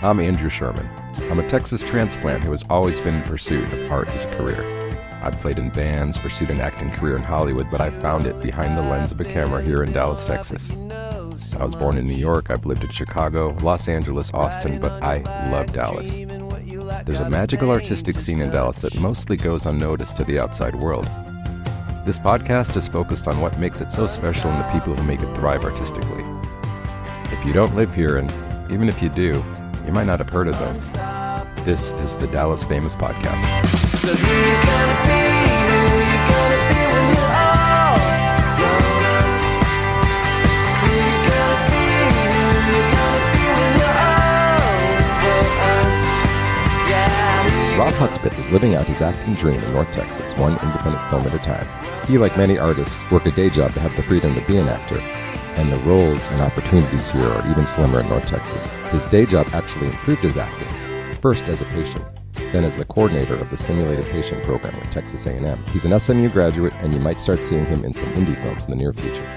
I'm Andrew Sherman. I'm a Texas transplant who has always been in pursuit of art as a career. I've played in bands, pursued an acting career in Hollywood, but I found it behind the lens of a camera here in Dallas, Texas. I was born in New York, I've lived in Chicago, Los Angeles, Austin, but I love Dallas. There's a magical artistic scene in Dallas that mostly goes unnoticed to the outside world. This podcast is focused on what makes it so special and the people who make it thrive artistically. If you don't live here, and even if you do, you might not have heard of them. This is the Dallas Famous Podcast. So who you gonna be? Who you gonna be when you're all grown up? Who you gonna be? Who you gonna be when you're all for us? Yeah. Robb Hudspeth is living out his acting dream in North Texas, one independent film at a time. He, like many artists, work a day job to have the freedom to be an actor. And the roles and opportunities here are even slimmer in North Texas. His day job actually improved his acting, first as a patient, then as the coordinator of the simulated patient program with Texas A&M. He's an SMU graduate, and you might start seeing him in some indie films in the near future.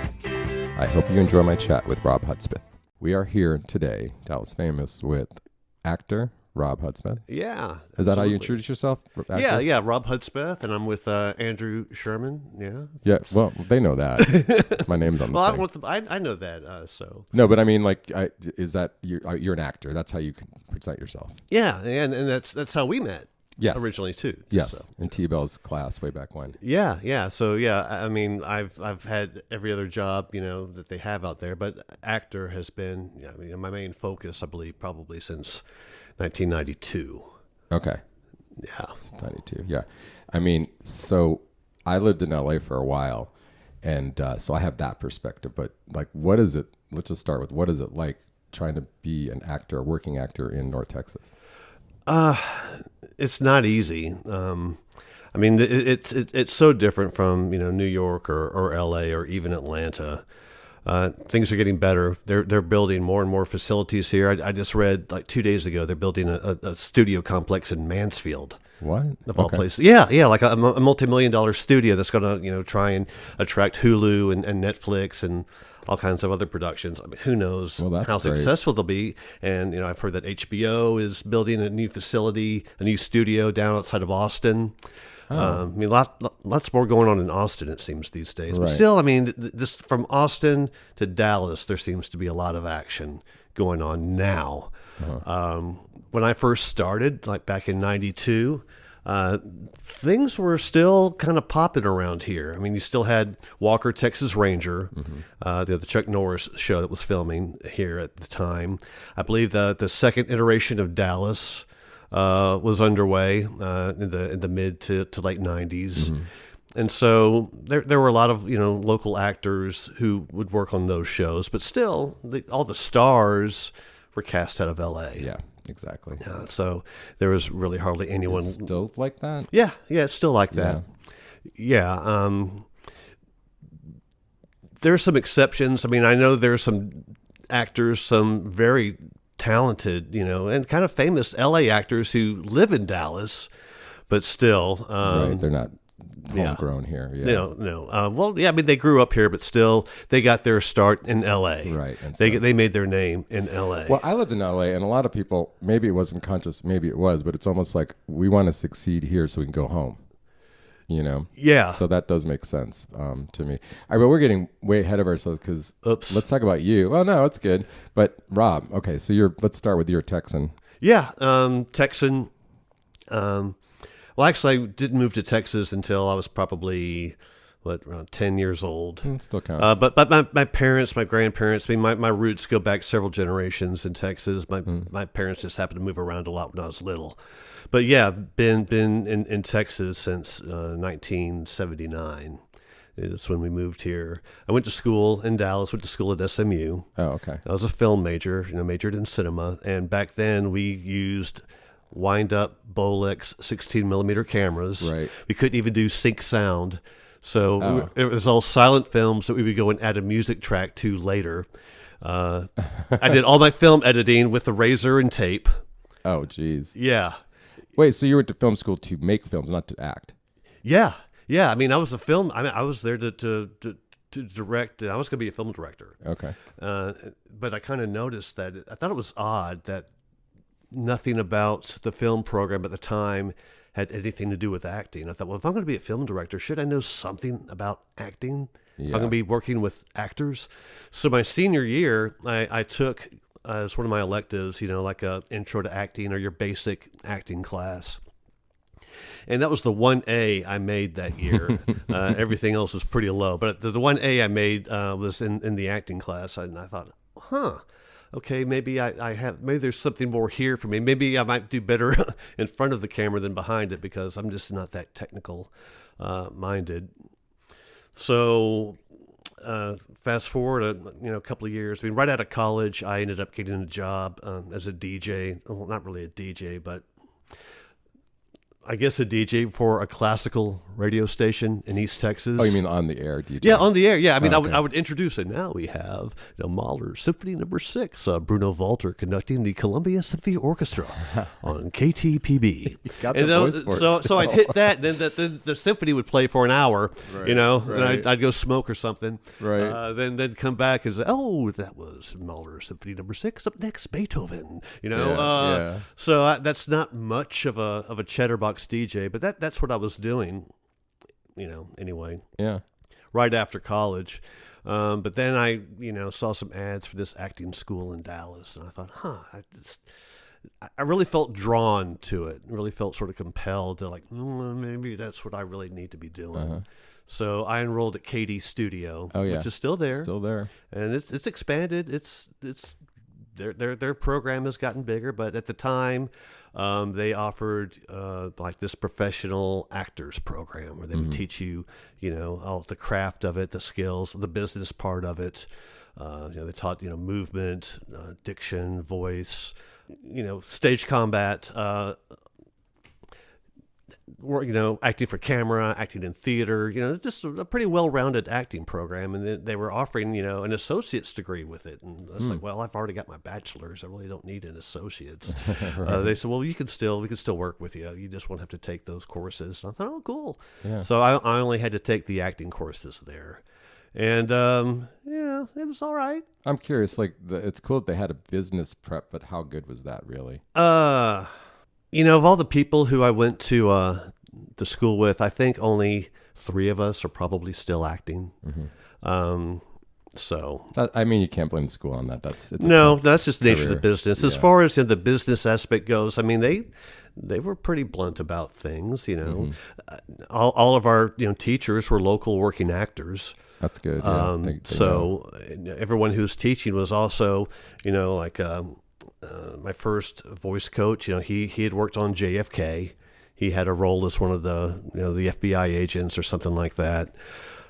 I hope you enjoy my chat with Robb Hudspeth. We are here today, Dallas Famous, with actor Robb Hudspeth. Yeah. Is that how you introduce yourself? Actor? Yeah, Robb Hudspeth, and I'm with Andrew Sherman. Yeah. Yeah, well, they know that. My name's on the Well, thing. I know that. So. No, but I mean, like, is that you're an actor? That's how you can present yourself. Yeah, and that's how we met. Yes. Originally too. Yes, So. in T-Bell's class way back when. Yeah. So yeah, I mean, I've had every other job that they have out there, but actor has been my main focus, I believe, probably since 1992. Okay. Yeah. It's 92. Yeah. I mean, so I lived in LA for a while, and so I have that perspective. But like, what is it? Let's just start with what is it like trying to be an actor, a working actor in North Texas? It's not easy. I mean, it's so different from New York or LA or even Atlanta. Things are getting better. They're building more and more facilities here. I just read like 2 days ago they're building a studio complex in Mansfield. What? Of all places. Yeah, like a multi-million-dollar studio that's going to try and attract Hulu and Netflix and all kinds of other productions. I mean, who knows how successful they'll be. And I've heard that HBO is building a new facility, a new studio down outside of Austin. I mean, lots more going on in Austin, it seems, these days. But still, I mean, just from Austin to Dallas, there seems to be a lot of action going on now. When I first started, like back in 92, things were still kind of popping around here. I mean, you still had Walker, Texas Ranger, the Chuck Norris show that was filming here at the time. I believe the second iteration of Dallas was underway in the mid to late 90s. And so there were a lot of local actors who would work on those shows, but still all the stars were cast out of LA. Yeah, exactly. So there was really hardly anyone. It's still like that? Yeah, it's still like that. Yeah. There's some exceptions. I mean, I know there's some actors, some very talented, and kind of famous LA actors who live in Dallas, but still, right? They're not homegrown here. Yeah. No. Well, yeah. I mean, they grew up here, but still, they got their start in LA. Right. And they made their name in LA. Well, I lived in LA, and a lot of people, maybe it wasn't conscious, maybe it was, but it's almost like we want to succeed here so we can go home. Yeah. So that does make sense to me. All right, but we're getting way ahead of ourselves because let's talk about you. Well, no, it's good. But Robb, okay, so let's start with your Texan. Yeah, Texan. Well, actually, I didn't move to Texas until I was probably around 10 years old. Still counts. But my parents, my grandparents, I mean, my roots go back several generations in Texas. My parents just happened to move around a lot when I was little. But yeah, been in Texas since 1979. It's when we moved here. I went to school in Dallas, went to school at SMU. Oh, okay. I was a film major, majored in cinema. And back then we used wind-up Bolex 16-millimeter cameras. Right. We couldn't even do sync sound. So it was all silent films that we would go and add a music track to later. I did all my film editing with the razor and tape. Oh, geez. Yeah. Wait, so you went to film school to make films, not to act? Yeah. I mean, I was I was there to direct. I was going to be a film director. Okay. But I kind of noticed that I thought it was odd that nothing about the film program at the time had anything to do with acting. I thought, well, if I'm going to be a film director, should I know something about acting? If I'm going to be working with actors. So my senior year, I took as one of my electives, like a intro to acting or your basic acting class. And that was the 1A I made that year. Everything else was pretty low. But the 1A I made was in the acting class. And I thought, okay, maybe maybe there's something more here for me. Maybe I might do better in front of the camera than behind it because I'm just not that technical minded. So fast forward a couple of years. I mean, right out of college, I ended up getting a job as a DJ. Well, not really a DJ, but I guess a DJ for a classical radio station in East Texas. Oh, you mean on the air DJ? Yeah, on the air. Yeah, I mean, I would introduce it. Now we have Mahler's Symphony No. 6, Bruno Walter conducting the Columbia Symphony Orchestra on KTPB. Got the voice for it so I'd hit that, and then the symphony would play for an hour, right, and I'd go smoke or something. Right. Then come back and say, oh, that was Mahler's Symphony No. 6. Up next, Beethoven. So that's not much of a chatterbox DJ, but that's what I was doing, anyway. Yeah. Right after college. But then I, saw some ads for this acting school in Dallas, and I thought, I really felt drawn to it. Really felt sort of compelled to maybe that's what I really need to be doing. Uh-huh. So I enrolled at KD Studio, which is still there. Still there. And it's expanded. It's their program has gotten bigger, but at the time, they offered this professional actors program where they would teach you, all the craft of it, the skills, the business part of it. They taught, movement, diction, voice, stage combat, acting for camera, acting in theater, just a pretty well-rounded acting program. And they were offering, an associate's degree with it. And I was like, well, I've already got my bachelor's. I really don't need an associate's. Right. They said, well, we can still work with you. You just won't have to take those courses. And I thought, oh, cool. Yeah. So I only had to take the acting courses there. And, it was all right. I'm curious, it's cool that they had a business prep, but how good was that really? Of all the people who I went to school with, I think only 3 of us are probably still acting. Mm-hmm. You can't blame the school on that. That's just the nature of the business. Yeah. As far as the business aspect goes, I mean, they were pretty blunt about things. Mm-hmm. All of our teachers were local working actors. That's good. Yeah. Everyone who was teaching was also, my first voice coach, he had worked on JFK. He had a role as one of the FBI agents or something like that.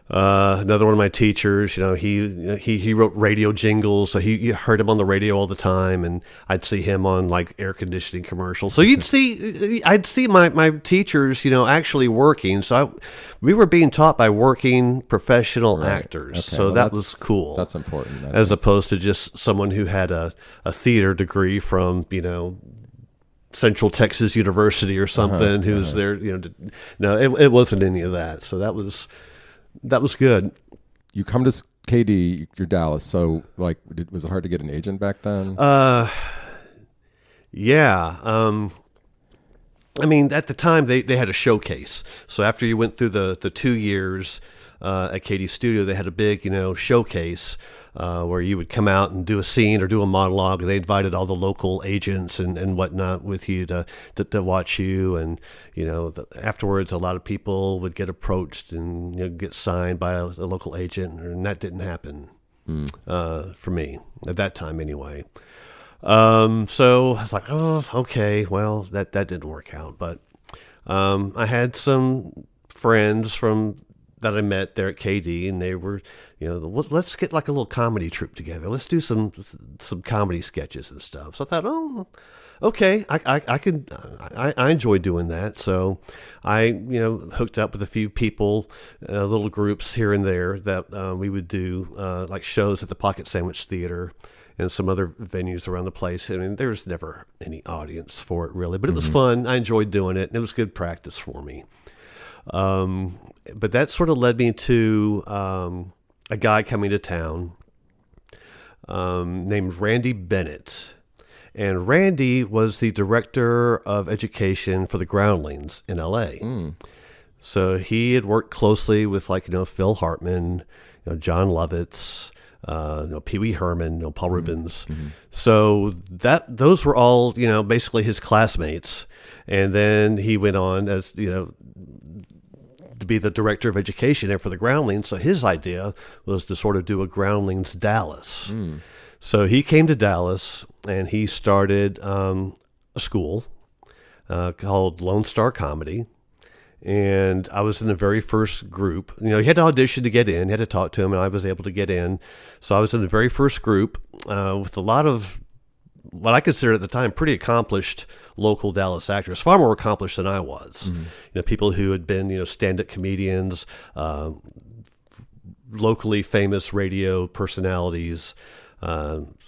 Another one of my teachers, he wrote radio jingles, so you heard him on the radio all the time, and I'd see him on air conditioning commercials. So I'd see my teachers, actually working. So we were being taught by working professional actors. Okay. So that was cool. That's important. As opposed to just someone who had a theater degree from, Central Texas University or something, who's there, no, it wasn't any of that. So that was good. You come to KD, you're Dallas. So, was it hard to get an agent back then? Yeah. I mean, at the time they had a showcase. So after you went through the 2 years at KD Studio, they had a big, showcase where you would come out and do a scene or do a monologue. They invited all the local agents and whatnot with you to watch you. And, afterwards, a lot of people would get approached and get signed by a local agent. And that didn't happen for me at that time anyway. So I was like, oh, okay, well, that didn't work out. But I had some friends that I met there at KD, and they were, let's get a little comedy troupe together. Let's do some comedy sketches and stuff. So I thought, oh, okay, I enjoy doing that. So I, hooked up with a few people, little groups here and there that we would do shows at the Pocket Sandwich Theater and some other venues around the place. I mean, there's never any audience for it really, but it was fun. I enjoyed doing it, and it was good practice for me. But that sort of led me to a guy coming to town named Randy Bennett. And Randy was the director of education for the Groundlings in L.A. So he had worked closely with Phil Hartman, John Lovitz, Pee Wee Herman, Paul Rubens. So those were all basically his classmates. And then he went on as to be the director of education there for the Groundlings. So his idea was to sort of do a Groundlings Dallas. So he came to Dallas and he started a school called Lone Star Comedy. And I was in the very first group. You had to audition to get in. You had to talk to him, and I was able to get in. So I was in the very first group with a lot of what I considered at the time pretty accomplished local Dallas actors, far more accomplished than I was. People who had been stand-up comedians, locally famous radio personalities,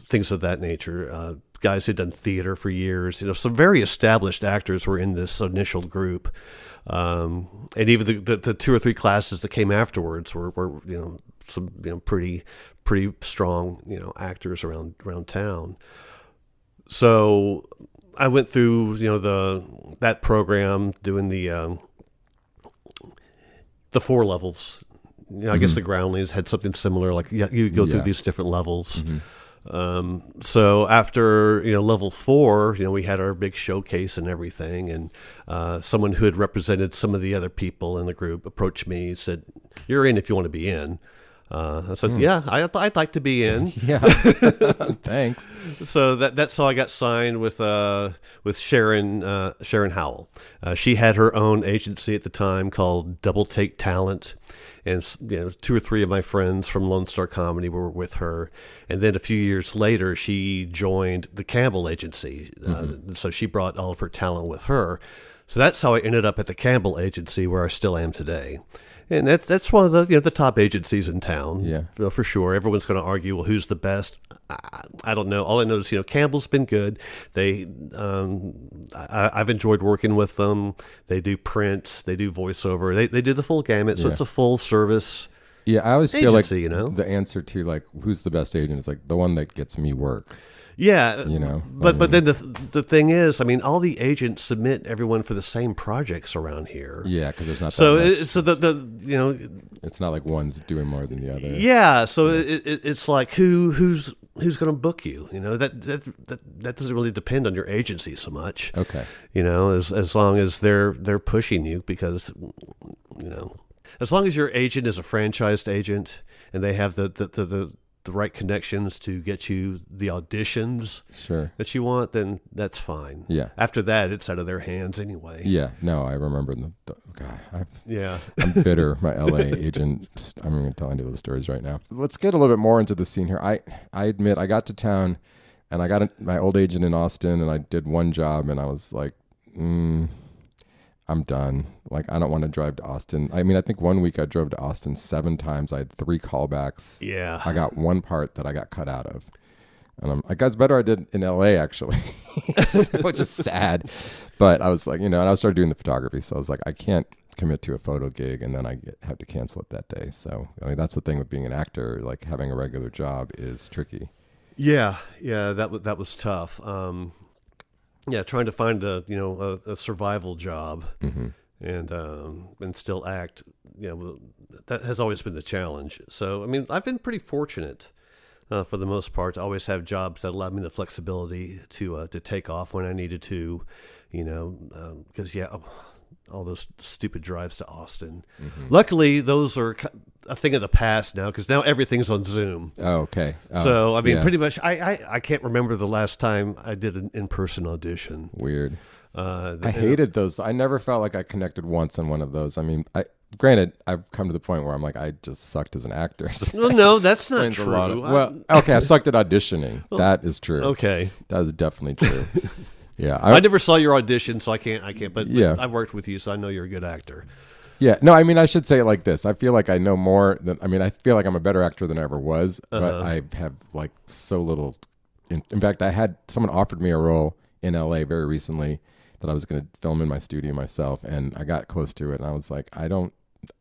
things of that nature. Guys who'd done theater for years. Some very established actors were in this initial group. And even the 2 or 3 classes that came afterwards were some pretty strong actors around town. So I went through that program doing the 4 levels. I guess the Groundlings had something similar. You go through these different levels. So after level 4, we had our big showcase and everything, and someone who had represented some of the other people in the group approached me and said, "You're in if you want to be in." I said, "Yeah, I'd like to be in." Yeah, thanks. So that's how I got signed with Sharon Howell. She had her own agency at the time called Double Take Talent. And 2 or 3 of my friends from Lone Star Comedy were with her. And then a few years later, she joined the Campbell Agency. So she brought all of her talent with her. So that's how I ended up at the Campbell Agency, where I still am today. And that's one of the top agencies in town. Yeah, for sure. Everyone's going to argue, well, who's the best? I don't know. All I know is Campbell's been good. I've enjoyed working with them. They do print. They do voiceover. They do the full gamut. So it's a full service. Yeah, I always feel like the answer to who's the best agent is the one that gets me work. Yeah, but then the thing is, all the agents submit everyone for the same projects around here. Yeah, because there's not so that much. So it's not like one's doing more than the other. Yeah, so it's like who's going to book you? That doesn't really depend on your agency so much. Okay, as long as they're pushing you, because as long as your agent is a franchised agent and they have the right connections to get you the auditions that you want, then that's fine. Yeah. After that, it's out of their hands anyway. Yeah. No, I remember God. I'm bitter. My LA agent. I'm going to tell any of those stories right now. Let's get a little bit more into the scene here. I admit I got to town and I got my old agent in Austin, and I did one job, and I was like, I'm done. I don't want to drive to Austin. I think one week I drove to Austin 7 times. I had 3 callbacks. Yeah. I got one part that I got cut out of. And it's better I did in LA, actually, which is sad. But I was and I started doing the photography. So I was like, I can't commit to a photo gig and then I have to cancel it that day. So, that's the thing with being an actor. Having a regular job is tricky. Yeah. Yeah. That was tough. Trying to find a survival job and still act, that has always been the challenge. So, I've been pretty fortunate for the most part to always have jobs that allowed me the flexibility to take off when I needed to, because all those stupid drives to Austin. Luckily, those are a thing of the past now, because now everything's on Zoom. Oh, okay. So, pretty much, I can't remember the last time I did an in-person audition. Weird. I hated those. I never felt like I connected once on one of those. Granted, I've come to the point where I'm like, I just sucked as an actor. So well, no, that's not true. I sucked at auditioning. That is true. Okay. That is definitely true. Yeah. I never saw your audition, so I can't. But I've worked with you, so I know you're a good actor. Yeah. No, I should say it like this. I feel like I know more than, I feel like I'm a better actor than I ever was, but I have so little. In fact, I had someone offered me a role in LA very recently that I was going to film in my studio myself, and I got close to it, and I was like, I don't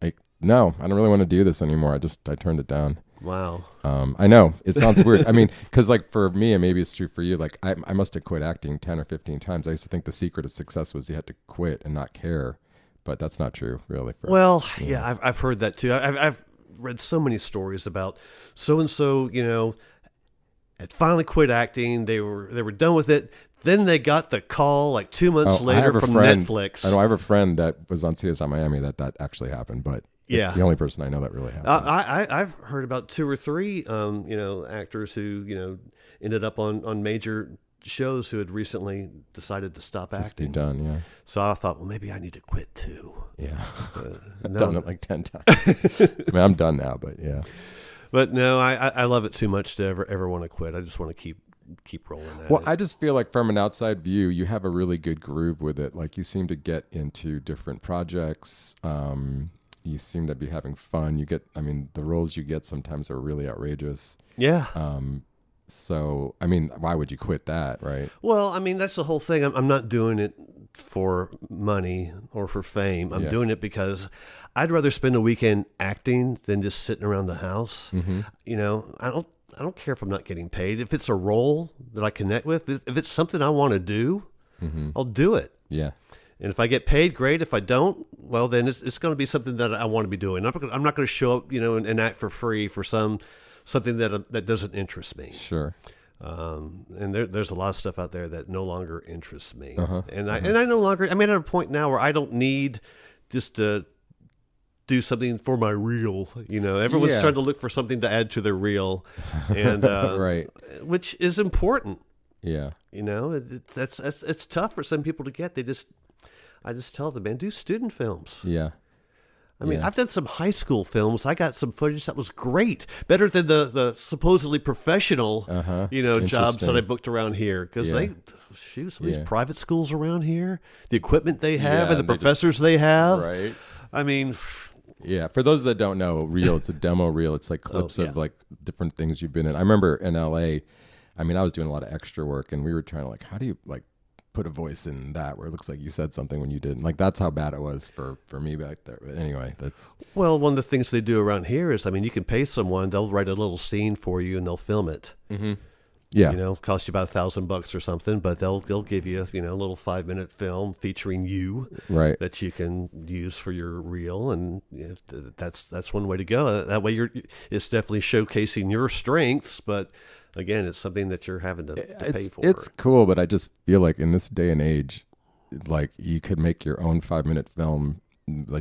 really want to do this anymore. I turned it down. Wow. I know it sounds weird. I mean, because like for me, and maybe it's true for you, like I must have quit acting 10 or 15 times. I used to think the secret of success was you had to quit and not care, but that's not true, really. Well, yeah, I've heard that too. I've read so many stories about so and so, had finally quit acting. They were done with it. Then they got the call like 2 months later from Netflix. I know I have a friend that was on CSI Miami that actually happened, but it's the only person I know that really happened. I've heard about 2 or 3, actors who, ended up on major shows who had recently decided to stop acting. Be done, yeah. So I thought, well, maybe I need to quit too. Yeah. I've done it like 10 times. I mean, I'm done now, but yeah. But no, I love it too much to ever want to quit. I just want to keep rolling at it. Well, I just feel like from an outside view, you have a really good groove with it. Like you seem to get into different projects. You seem to be having fun. The roles you get sometimes are really outrageous. Yeah. So, I mean, why would you quit that, right? Well, I mean, that's the whole thing. I'm not doing it for money or for fame. I'm doing it because I'd rather spend a weekend acting than just sitting around the house. Mm-hmm. I don't care if I'm not getting paid. If it's a role that I connect with, if it's something I want to do, I'll do it. Yeah. And if I get paid, great. If I don't, well, then it's going to be something that I want to be doing. I'm not going to show up, and act for free for something that doesn't interest me. Sure. And there's a lot of stuff out there that no longer interests me. And I no longer, I'm at a point now where I don't need just to do something for my reel. Everyone's trying to look for something to add to their reel, and right, which is important. Yeah. It's tough for some people to get. I just tell them, man, do student films. Yeah. I mean, I've done some high school films. I got some footage that was great, better than the supposedly professional, jobs that I booked around here. Because some of these private schools around here, the equipment they have and the professors they have. Right. I mean, yeah. For those that don't know, reel, it's a demo reel. It's like clips of like different things you've been in. I remember in LA, I was doing a lot of extra work, and we were trying to how do you put a voice in that where it looks like you said something when you didn't. That's how bad it was for me back there. But anyway, well, one of the things they do around here is, you can pay someone, they'll write a little scene for you and they'll film it. Mm-hmm. Yeah. Cost you about $1,000 or something, but they'll give you, a little 5-minute film featuring you, right, that you can use for your reel. And that's one way to go. That way it's definitely showcasing your strengths, but again, it's something that you're having to pay for. It's cool, but I just feel like in this day and age, you could make your own 5-minute film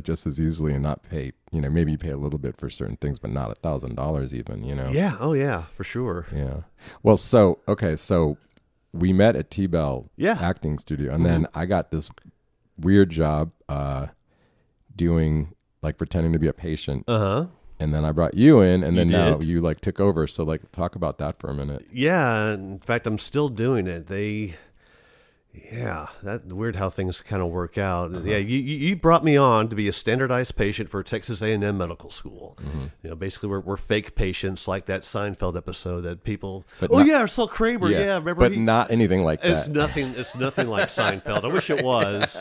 just as easily and not pay. Maybe you pay a little bit for certain things, but not $1,000 even. Yeah. Oh yeah, for sure. Yeah. Well, so we met at T-Bell acting studio, and then I got this weird job doing pretending to be a patient. And then I brought you in, and then now you took over. So talk about that for a minute. Yeah, in fact, I'm still doing it. That's weird how things kind of work out. Yeah, you brought me on to be a standardized patient for Texas A&M Medical School. Mm-hmm. Basically we're fake patients, like that Seinfeld episode that people. I saw Kramer. Yeah, remember? But not anything like that. It's nothing like Seinfeld. I wish it was.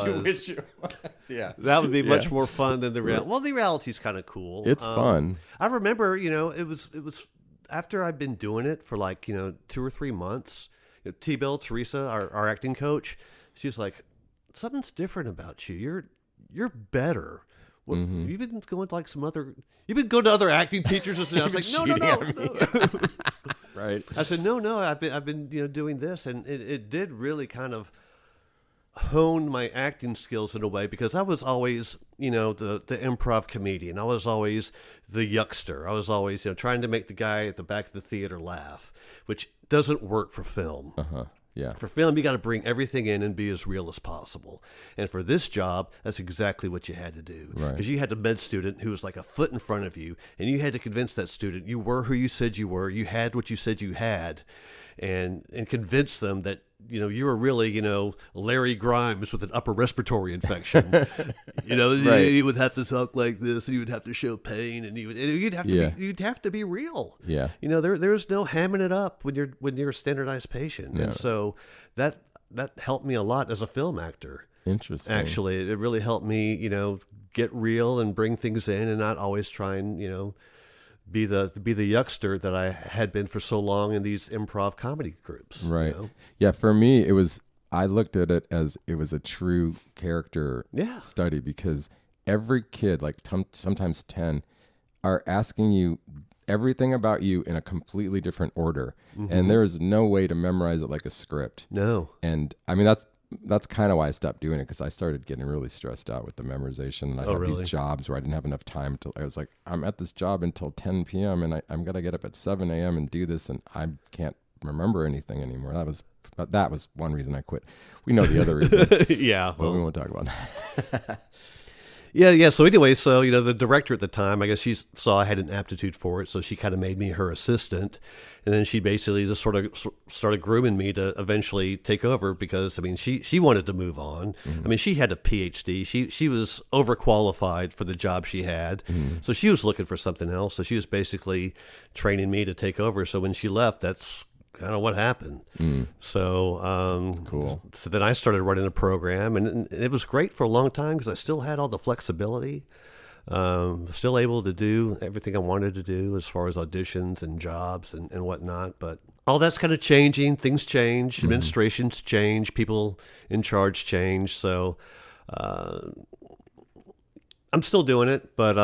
You wish it was. Yeah. That would be much more fun than the reality. Well, the reality's kind of cool. It's fun. I remember, it was after I'd been doing it for 2 or 3 months. T-Bill, Teresa, our acting coach, she was like, something's different about you. You're better. Well, you've been going to you've been going to other acting teachers. And I was like, no. Right. I said, no, I've been doing this. And it did really kind of hone my acting skills in a way, because I was always, the improv comedian. I was always the yuckster. I was always, trying to make the guy at the back of the theater laugh, which doesn't work for film. Yeah. For film, you got to bring everything in and be as real as possible. And for this job, that's exactly what you had to do. Because you had a med student who was a foot in front of you, and you had to convince that student you were who you said you were, you had what you said you had, and convince them that you were really, Larry Grimes with an upper respiratory infection. You would have to talk like this, and you would have to show pain, and you'd have to be real. Yeah. There's no hamming it up when you're a standardized patient. Yeah. And so that helped me a lot as a film actor. Interesting. Actually, it really helped me, get real and bring things in, and not always try and, be the youngster that I had been for so long in these improv comedy groups. Right. You know? Yeah. For me, I looked at it as it was a true character study, because every kid, like sometimes 10, are asking you everything about you in a completely different order. And there is no way to memorize it like a script. No. And I mean, that's kind of why I stopped doing it, because I started getting really stressed out with the memorization. And I had these jobs where I didn't have enough time to, I was like, I'm at this job until 10 p.m. and I'm going to get up at 7 a.m. and do this. And I can't remember anything anymore. That was one reason I quit. We know the other reason. Yeah. But we won't talk about that. Yeah. So anyway, the director at the time, I guess she saw I had an aptitude for it, so she kind of made me her assistant, and then she basically just sort of started grooming me to eventually take over, because I mean she wanted to move on. I mean, she had a PhD. She was overqualified for the job she had, so she was looking for something else. So she was basically training me to take over. So when she left, that's kind of what happened. So cool. So then I started running a program, and it was great for a long time because I still had all the flexibility, still able to do everything I wanted to do as far as auditions and jobs and whatnot. But all that's kind of changing. Things change, administrations change, people in charge change. So I'm still doing it, but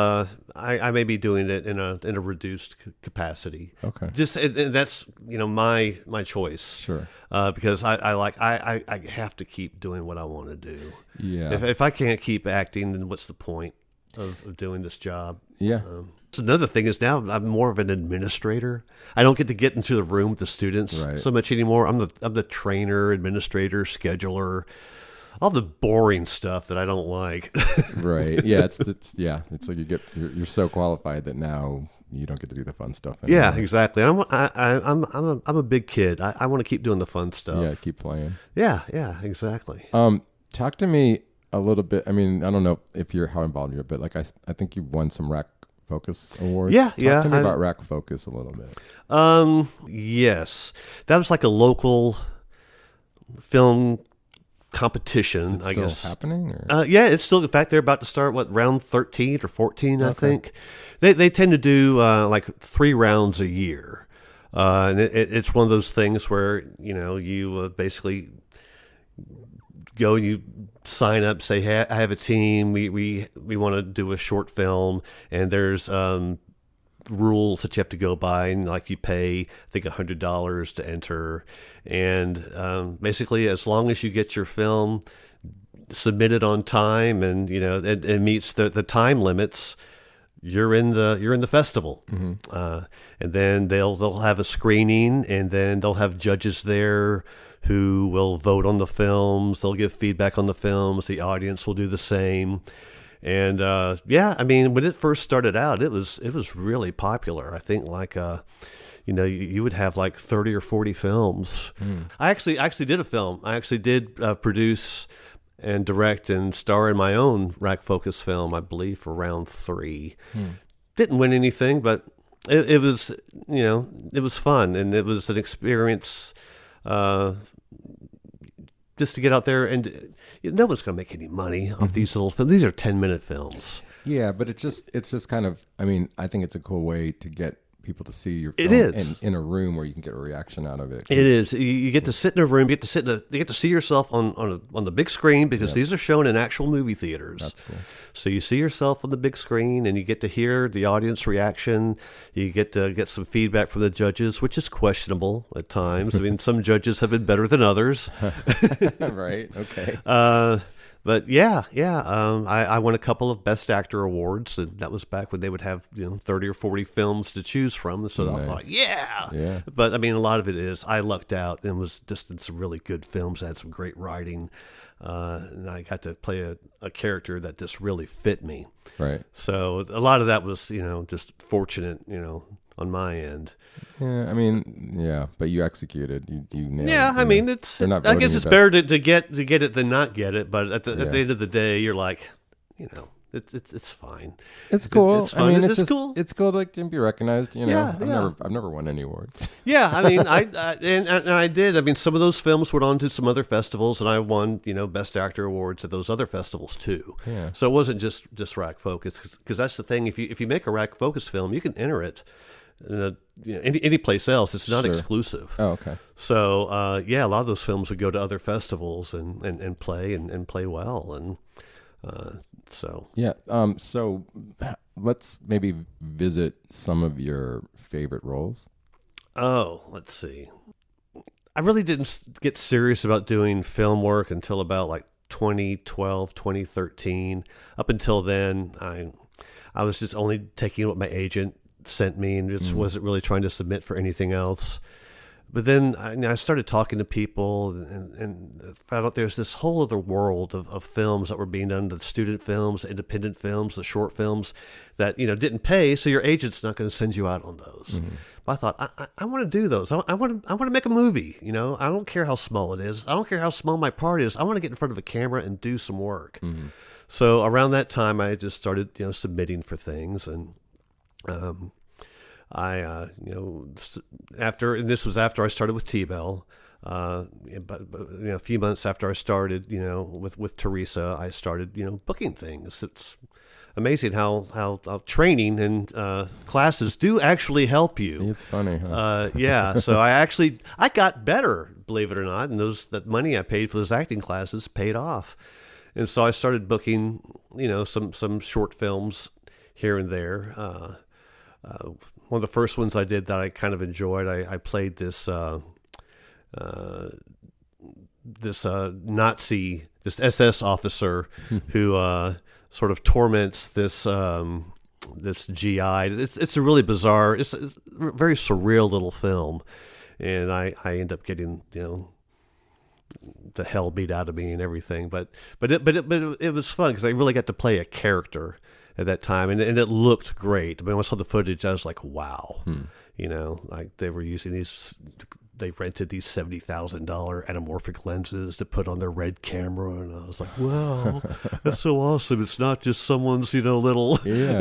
I may be doing it in a reduced capacity. Okay. Just and that's my choice. Sure. Because I have to keep doing what I want to do. Yeah. If I can't keep acting, then what's the point of doing this job? Yeah. So another thing is now I'm more of an administrator. I don't get into the room with the students so much anymore. I'm the trainer, administrator, scheduler. All the boring stuff that I don't like. Right. Yeah. It's like you're so qualified that now you don't get to do the fun stuff anymore. Yeah, exactly. I'm a big kid. I want to keep doing the fun stuff. Yeah. Keep playing. Yeah. Exactly. Talk to me a little bit. I mean, I don't know how involved you're, but like I think you won some Rack Focus awards. Yeah. Talk to me about Rack Focus a little bit. Yes, that was like a local film competition. Is it still happening? Yeah, it's still. In fact, they're about to start round 13 or 14, I think. They tend to do like 3 rounds a year, and it's one of those things where you basically go, you sign up, say, hey, I have a team. We want to do a short film, and there's rules that you have to go by, and like you pay, I think $100 to enter, and basically as long as you get your film submitted on time and it meets the time limits, you're in the festival. And then they'll have a screening, and then they'll have judges there who will vote on the films. They'll give feedback on the films. The audience will do the same. And I mean, when it first started out, it was really popular. I think like you would have like 30 or 40 films. I actually did a film. I actually did produce and direct and star in my own Rack Focus film, I believe, for round 3. Didn't win anything, but it was it was fun, and it was an experience. Just to get out there, and no one's going to make any money off these little films. These are 10-minute films. Yeah, but it's just kind of, I mean, I think it's a cool way to get people to see your film. It is. in a room where you can get a reaction out of it. It is. You get to sit in a room. You get to see yourself on the big screen, because these are shown in actual movie theaters. That's cool. So you see yourself on the big screen, and you get to hear the audience reaction. You get to get some feedback from the judges, which is questionable at times. I mean, some judges have been better than others. Right. Okay. But I won a couple of Best Actor awards, and that was back when they would have 30 or 40 films to choose from. So Nice. I thought, yeah. But I mean, a lot of it is I lucked out and was just in some really good films. I had some great writing, and I got to play a character that just really fit me. Right. So a lot of that was just fortunate on my end. Yeah, I mean, yeah, but you executed. You nailed it. Yeah, I mean, I guess it's better to get it than not get it. But at the end of the day, you're like, it's fine. It's cool. It's fun. I mean, it's just cool. It's cool to be recognized. You know, Yeah, I've never won any awards. Yeah, I mean, and I did. I mean, some of those films went on to some other festivals, and I won, Best Actor awards at those other festivals too. Yeah. So it wasn't just Rack Focus, because that's the thing. If you make a Rack Focus film, you can enter it any place else. It's not exclusive. Oh, okay. So a lot of those films would go to other festivals and play and play well, and so yeah. So let's maybe visit some of your favorite roles. Oh, let's see. I really didn't get serious about doing film work until about like 2012, 2013. Up until then, I was just only taking what my agent sent me and just wasn't really trying to submit for anything else. But then I started talking to people and found out there's this whole other world of films that were being done, the student films, the independent films, the short films that, didn't pay. So your agent's not going to send you out on those. Mm-hmm. But I thought, I want to do those. I want to make a movie. I don't care how small it is. I don't care how small my part is. I want to get in front of a camera and do some work. Mm-hmm. So around that time, I just started, submitting for things. And, this was after I started with T-Bell, but a few months after I started, with Teresa, I started, booking things. It's amazing how training and classes do actually help you. It's funny, huh? So I got better, believe it or not, and that money I paid for those acting classes paid off. And so I started booking, some short films here and there. One of the first ones I did that I kind of enjoyed, I played this Nazi, this SS officer who sort of torments this GI. It's a really bizarre, it's a very surreal little film, and I end up getting the hell beat out of me and everything. But it was fun because I really got to play a character at that time, and it looked great. I mean, when I saw the footage, I was like, wow. Like they were using they rented these $70,000 anamorphic lenses to put on their red camera, and I was like, wow, that's so awesome. It's not just someone's, little... Yeah.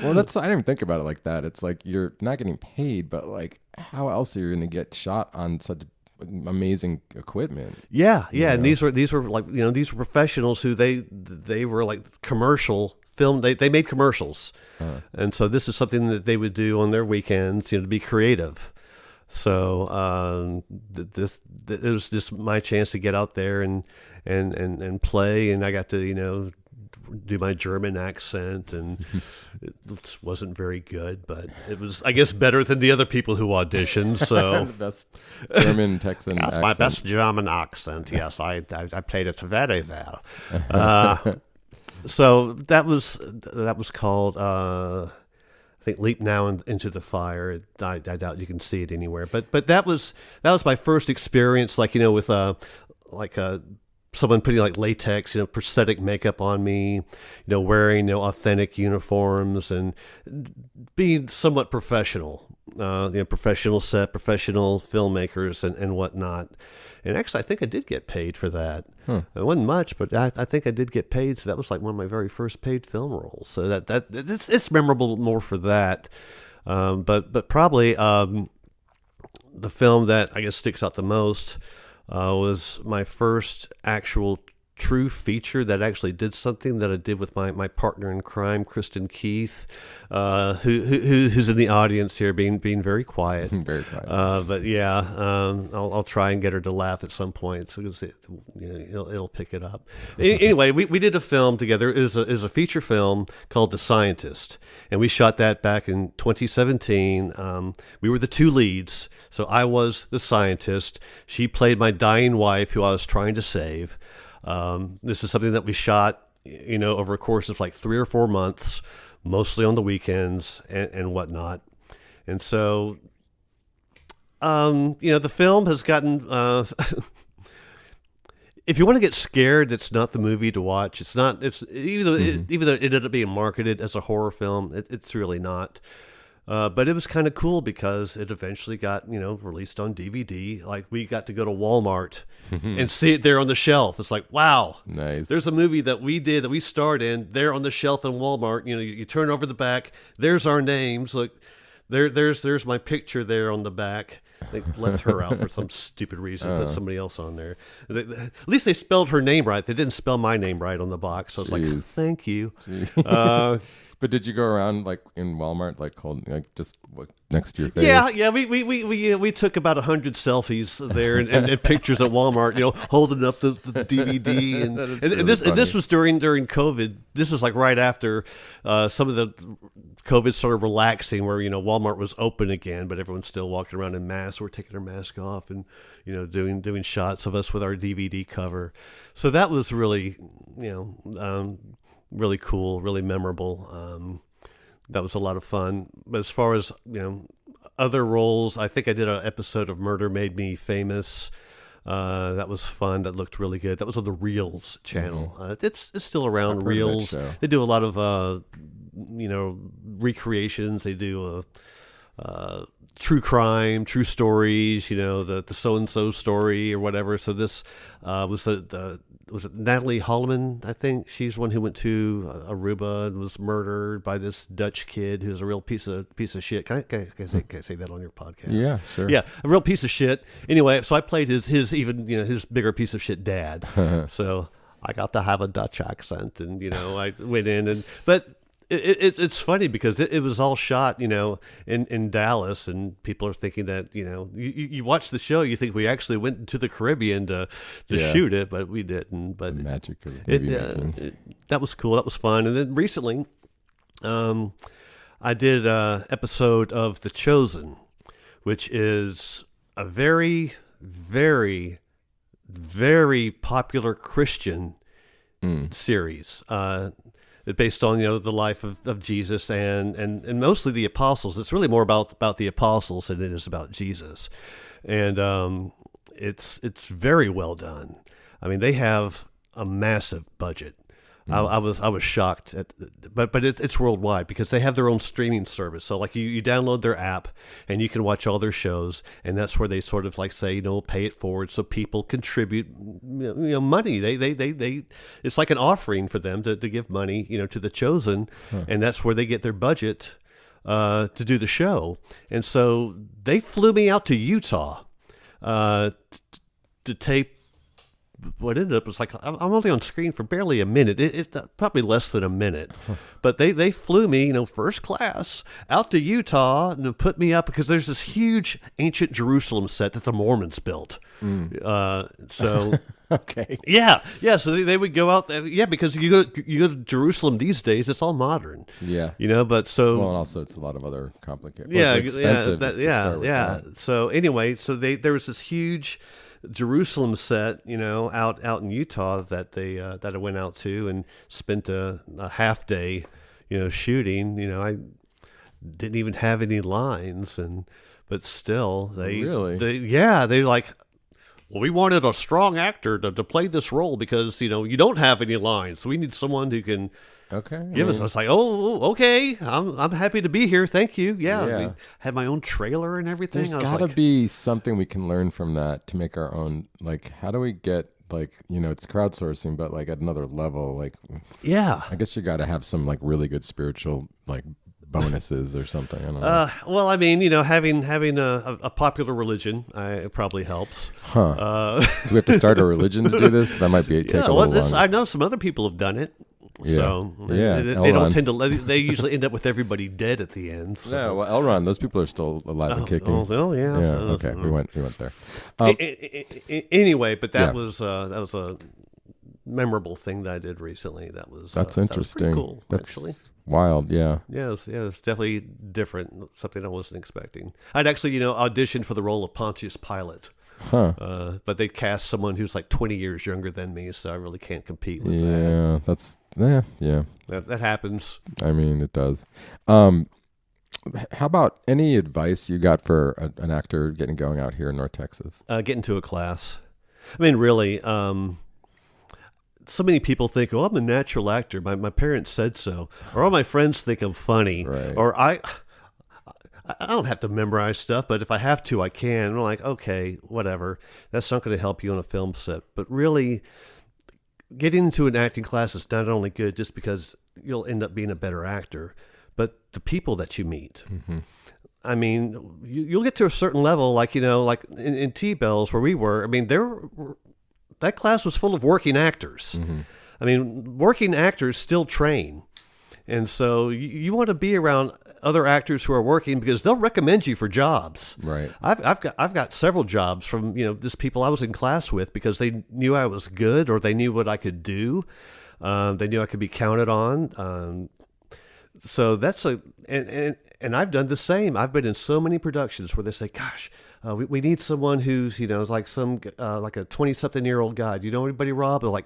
Well, I didn't even think about it like that. It's like you're not getting paid, but like how else are you going to get shot on such amazing equipment? Yeah. And these were like, these were professionals who they were like commercial film. They made commercials. And so this is something that they would do on their weekends, to be creative. So it was just my chance to get out there and play, and I got to do my German accent, and it wasn't very good, but it was, I guess, better than the other people who auditioned. So the best German Texan accent. My best German accent. Yes, I played it very well. So that was called. I think Leap Now Into the Fire. I doubt you can see it anywhere. But that was my first experience, like, with someone putting like latex, prosthetic makeup on me, wearing authentic uniforms and being somewhat professional. Professional set, professional filmmakers and whatnot. And actually, I think I did get paid for that. It wasn't much, but I think I did get paid. So that was like one of my very first paid film roles. So it's memorable more for that. But probably the film that I guess sticks out the most was my first actual true feature that actually did something that I did with my partner in crime, Kristen Keith, who's in the audience here, being very quiet. Very quiet. But yeah, I'll try and get her to laugh at some point, because it'll pick it up. Anyway, we did a film together. It is a feature film called The Scientist, and we shot that back in 2017. We were the two leads, so I was the scientist. She played my dying wife, who I was trying to save. This is something that we shot, over a course of like 3 or 4 months, mostly on the weekends and whatnot. And so, the film has gotten, if you want to get scared, it's not the movie to watch. It's not, even though it ended up being marketed as a horror film, it's really not. But it was kind of cool because it eventually got, released on DVD. Like we got to go to Walmart and see it there on the shelf. It's like, wow, nice. There's a movie that we starred in there on the shelf in Walmart. You turn over the back. There's our names. Look, there's my picture there on the back. They left her out for some stupid reason. Put somebody else on there. At least they spelled her name right. They didn't spell my name right on the box. So I was like, thank you. But did you go around like in Walmart, like holding, like just next to your face? Yeah. We took about 100 selfies there and pictures at Walmart. Holding up the DVD and this was during COVID. This was like right after some of the COVID started relaxing, where Walmart was open again, but everyone's still walking around in masks. We're taking our mask off and doing shots of us with our DVD cover. So that was really really cool, really memorable. That was a lot of fun. But as far as other roles, I think I did an episode of Murder Made Me Famous. That was fun. That looked really good. That was on the Reels channel. It's still around. Reels. They do a lot of recreations. They do true crime, true stories. The so and so story or whatever. So this was it Natalie Holloman? I think she's one who went to Aruba and was murdered by this Dutch kid who's a real piece of shit. Can I say that on your podcast? Yeah, sure. Yeah, a real piece of shit. Anyway, so I played his even his bigger piece of shit dad. So I got to have a Dutch accent, and I went in but. It's funny because it was all shot, in Dallas, and people are thinking that, you watch the show, you think we actually went to the Caribbean to shoot it, but we didn't. But the magic of movie making. That was cool. That was fun. And then recently, I did an episode of The Chosen, which is a very, very, very popular Christian series. Based on the life of Jesus and mostly the apostles. It's really more about the apostles than it is about Jesus, and it's very well done. I mean, they have a massive budget. I was shocked but it's worldwide because they have their own streaming service. So like you download their app and you can watch all their shows, and that's where they sort of like say, pay it forward so people contribute money. They it's like an offering for them to give money, to The Chosen, and that's where they get their budget to do the show. And so they flew me out to Utah to tape what ended up was like I'm only on screen for barely a minute. It's probably less than a minute, but they flew me, first class out to Utah and put me up because there's this huge ancient Jerusalem set that the Mormons built. So okay, yeah. So they would go out there, because you go to Jerusalem these days, it's all modern. Yeah, but so and also it's a lot of other complicated. Expensive. So anyway, there was this huge Jerusalem set, out in Utah that that I went out to and spent a half day, shooting. I didn't even have any lines, but still they like, well, we wanted a strong actor to play this role because you don't have any lines, so we need someone who can. Okay. Give us. I was like, okay. I'm happy to be here. Thank you. Yeah. I had my own trailer and everything. There's got to be something we can learn from that to make our own. Like, how do we get it's crowdsourcing, but like at another level. Like, I guess you got to have some like really good spiritual bonuses or something. I don't know. Well, I mean, having a popular religion probably helps. Do we have to start a religion to do this? That might take a little longer. I know some other people have done it. So they don't tend to. They usually end up with everybody dead at the end. So. Yeah, well, Elron, those people are still alive and kicking. Oh, yeah. Yeah. Okay, we went there. Anyway, but that was a memorable thing that I did recently. That's interesting. That was pretty cool. That's actually wild. Yeah. Yeah, it's definitely different. Something I wasn't expecting. I'd actually auditioned for the role of Pontius Pilate. But they cast someone who's like 20 years younger than me, so I really can't compete with that. That happens. I mean, it does. How about any advice you got for an actor getting going out here in North Texas? Get into a class. I mean, really, so many people think, oh, I'm a natural actor. My parents said so. Or all my friends think I'm funny. Right. Or I don't have to memorize stuff, but if I have to, I can. I'm like, okay, whatever. That's not going to help you on a film set. But really, getting into an acting class is not only good just because you'll end up being a better actor, but the people that you meet. Mm-hmm. I mean, you'll get to a certain level, like in T-Bells where we were. I mean, that class was full of working actors. Mm-hmm. I mean, working actors still train. And so you want to be around other actors who are working because they'll recommend you for jobs. Right. I've got several jobs from just people I was in class with because they knew I was good or they knew what I could do. They knew I could be counted on. So that's and I've done the same. I've been in so many productions where they say, "Gosh, we need someone who's like some like a 20-something-year-old guy. Do you know anybody, Rob?" They're like,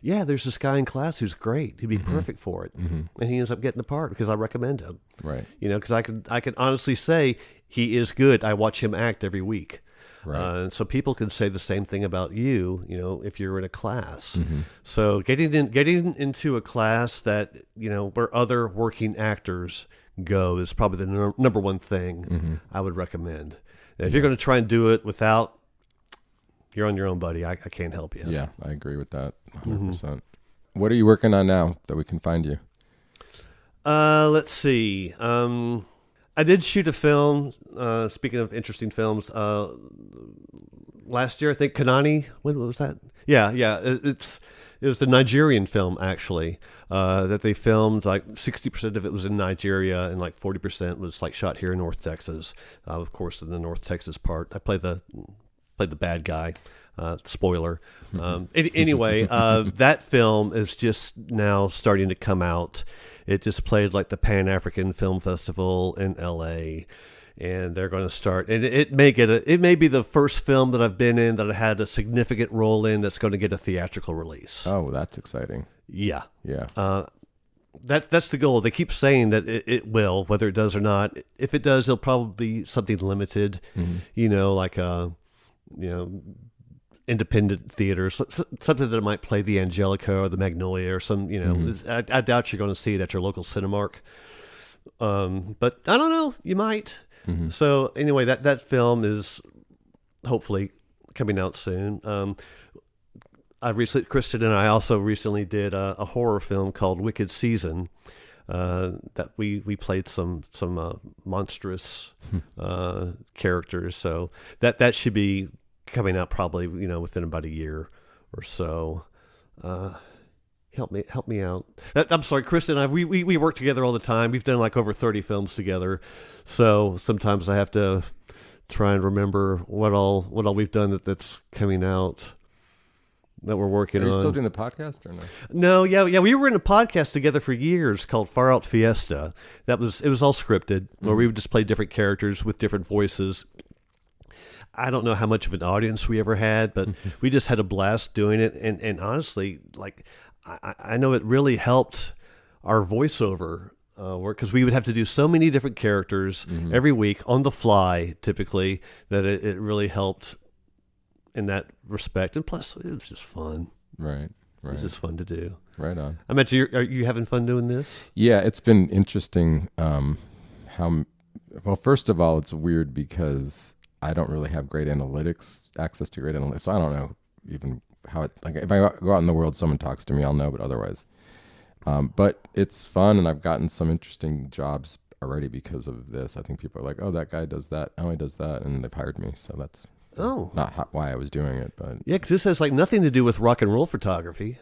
yeah, there's this guy in class who's great. He'd be perfect for it. Mm-hmm. And he ends up getting the part because I recommend him. Right. Because I can honestly say he is good. I watch him act every week. Right. And so people can say the same thing about you, if you're in a class. Mm-hmm. So getting into a class that, where other working actors go is probably the number one thing I would recommend. If you're going to try and do it without, you're on your own, buddy. I can't help you. Yeah, I agree with that 100%. What are you working on now that we can find you? Let's see. I did shoot a film, speaking of interesting films, last year, I think, Kanani. When was that? Yeah. It was the Nigerian film, actually, that they filmed. Like 60% of it was in Nigeria and like 40% was like shot here in North Texas. Of course, in the North Texas part, I played the bad guy. Spoiler. Anyway, that film is just now starting to come out. It just played like the Pan-African Film Festival in LA, and they're going to start. And it may be the first film that I've been in that I had a significant role in that's going to get a theatrical release. Oh, that's exciting. Yeah. Yeah. That's the goal. They keep saying that it will, whether it does or not. If it does, it'll probably be something limited. Like independent theaters, something that might play the Angelica or the Magnolia or some, I doubt you're going to see it at your local Cinemark. But I don't know, you might. So anyway, that film is hopefully coming out soon. Kristen and I also recently did a horror film called Wicked Season. That we played some monstrous characters. So that should be coming out probably within about a year or so. Help me out. I'm sorry, Kristen and I we work together all the time. We've done like over 30 films together, so sometimes I have to try and remember what all we've done that's coming out that we're working on. Are you still doing the podcast or no? No, yeah, we were in a podcast together for years called Far Out Fiesta. It was all scripted, where we would just play different characters with different voices. I don't know how much of an audience we ever had, but we just had a blast doing it. And honestly, like, I know it really helped our voiceover work because we would have to do so many different characters every week on the fly, typically, that it really helped in that respect. And plus, it was just fun. Right. It was just fun to do. Right on. I bet are you having fun doing this? Yeah, it's been interesting. First of all, it's weird because I don't really have access to great analytics. So I don't know even how it, like if I go out in the world, someone talks to me, I'll know, but otherwise. But it's fun, and I've gotten some interesting jobs already because of this. I think people are like, oh, that guy does that. Oh, he does that. And they've hired me. So that's not why I was doing it. But yeah, because this has like nothing to do with rock and roll photography.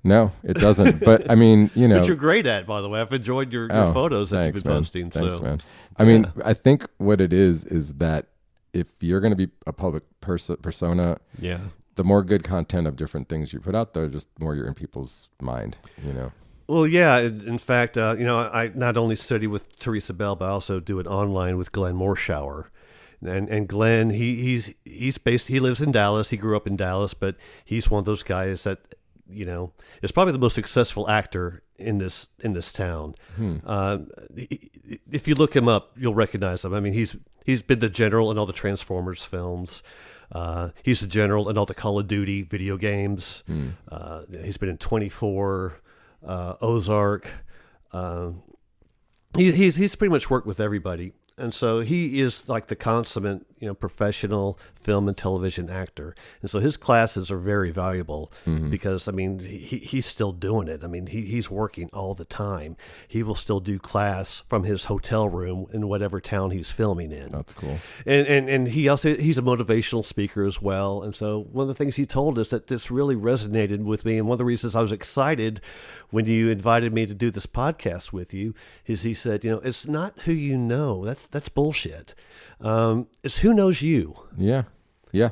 No, it doesn't. But I mean, which you're great at, by the way. I've enjoyed your photos that you've been posting. Thanks, man. I mean, I think what it is that if you're going to be a public persona, the more good content of different things you put out there, just the more you're in people's mind, Well, yeah. In fact, I not only study with Teresa Bell, but I also do it online with Glenn Morshower. And Glenn, he lives in Dallas. He grew up in Dallas, but he's one of those guys that, is probably the most successful actor in this town. If you look him up, you'll recognize him. I mean, he's been the general in all the Transformers films. He's the general in all the Call of Duty video games. He's been in 24, Ozark. He's pretty much worked with everybody. And so he is like the consummate, professional film and television actor. And so his classes are very valuable because, I mean, he's still doing it. I mean, he's working all the time. He will still do class from his hotel room in whatever town he's filming in. That's cool. And he's a motivational speaker as well. And so one of the things he told us that this really resonated with me, and one of the reasons I was excited when you invited me to do this podcast with you is he said, it's not who you know. That's bullshit. It's who knows you. Yeah,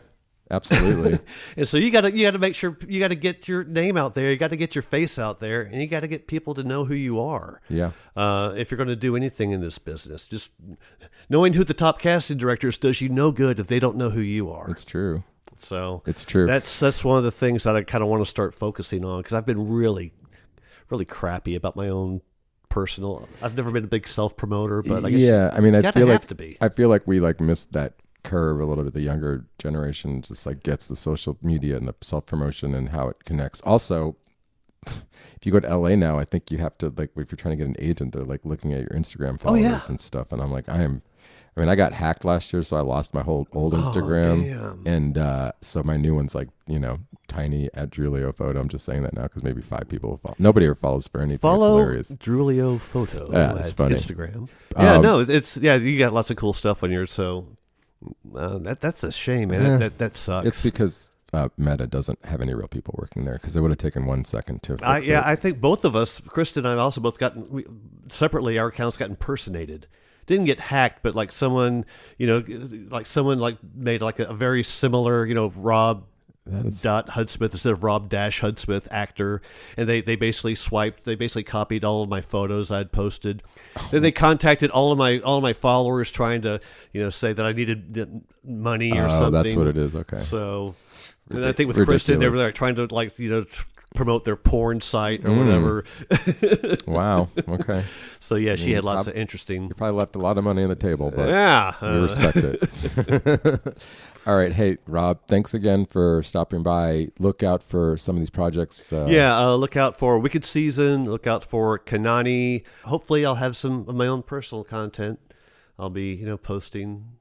absolutely. And so you got to make sure you got to get your name out there. You got to get your face out there, and you got to get people to know who you are. Yeah. If you're going to do anything in this business, just knowing who the top casting directors does you no good if they don't know who you are. It's true. So it's true. That's one of the things that I kind of want to start focusing on because I've been really, really crappy about my own personal. I've never been a big self promoter, but I guess I feel like we missed that curve a little bit. The younger generation just gets the social media and the self promotion and how it connects. Also, if you go to LA now, I think you have to if you're trying to get an agent, they're looking at your Instagram followers and stuff. And I'm like, I got hacked last year, so I lost my whole old Instagram. And so my new one's tiny at Drulio Photo. I'm just saying that now because maybe 5 people will follow. Nobody ever follows for anything. Follow it's hilarious. Drulio Photo. Yeah, it's funny. Instagram. Yeah, you got lots of cool stuff on yours. So that's a shame, man. That sucks. It's because Meta doesn't have any real people working there because it would have taken 1 second to fix it. I think both of us, Kristen and I, also both separately, our accounts got impersonated. Didn't get hacked, but someone made a very similar, Robb Hudspeth instead of Robb Hudspeth actor, and they basically copied all of my photos I'd posted. Then they contacted all of my followers trying to say that I needed money or something. That's what it is. Okay. So I think with Kristen, they were there trying to promote their porn site or whatever. Wow. Okay. So yeah, she had lots of interesting. You probably left a lot of money on the table, but we respect it. All right. Hey, Robb, thanks again for stopping by. Look out for some of these projects. Look out for Wicked Season. Look out for Kanani. Hopefully I'll have some of my own personal content I'll be, posting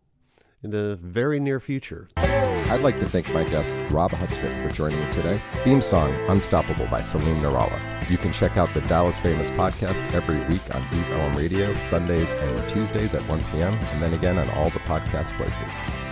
in the very near future. I'd like to thank my guest, Robb Hudspeth, for joining me today. Theme song, Unstoppable by Salim Narala. You can check out the Dallas Famous podcast every week on Beat LM Radio, Sundays and Tuesdays at 1 p.m., and then again on all the podcast places.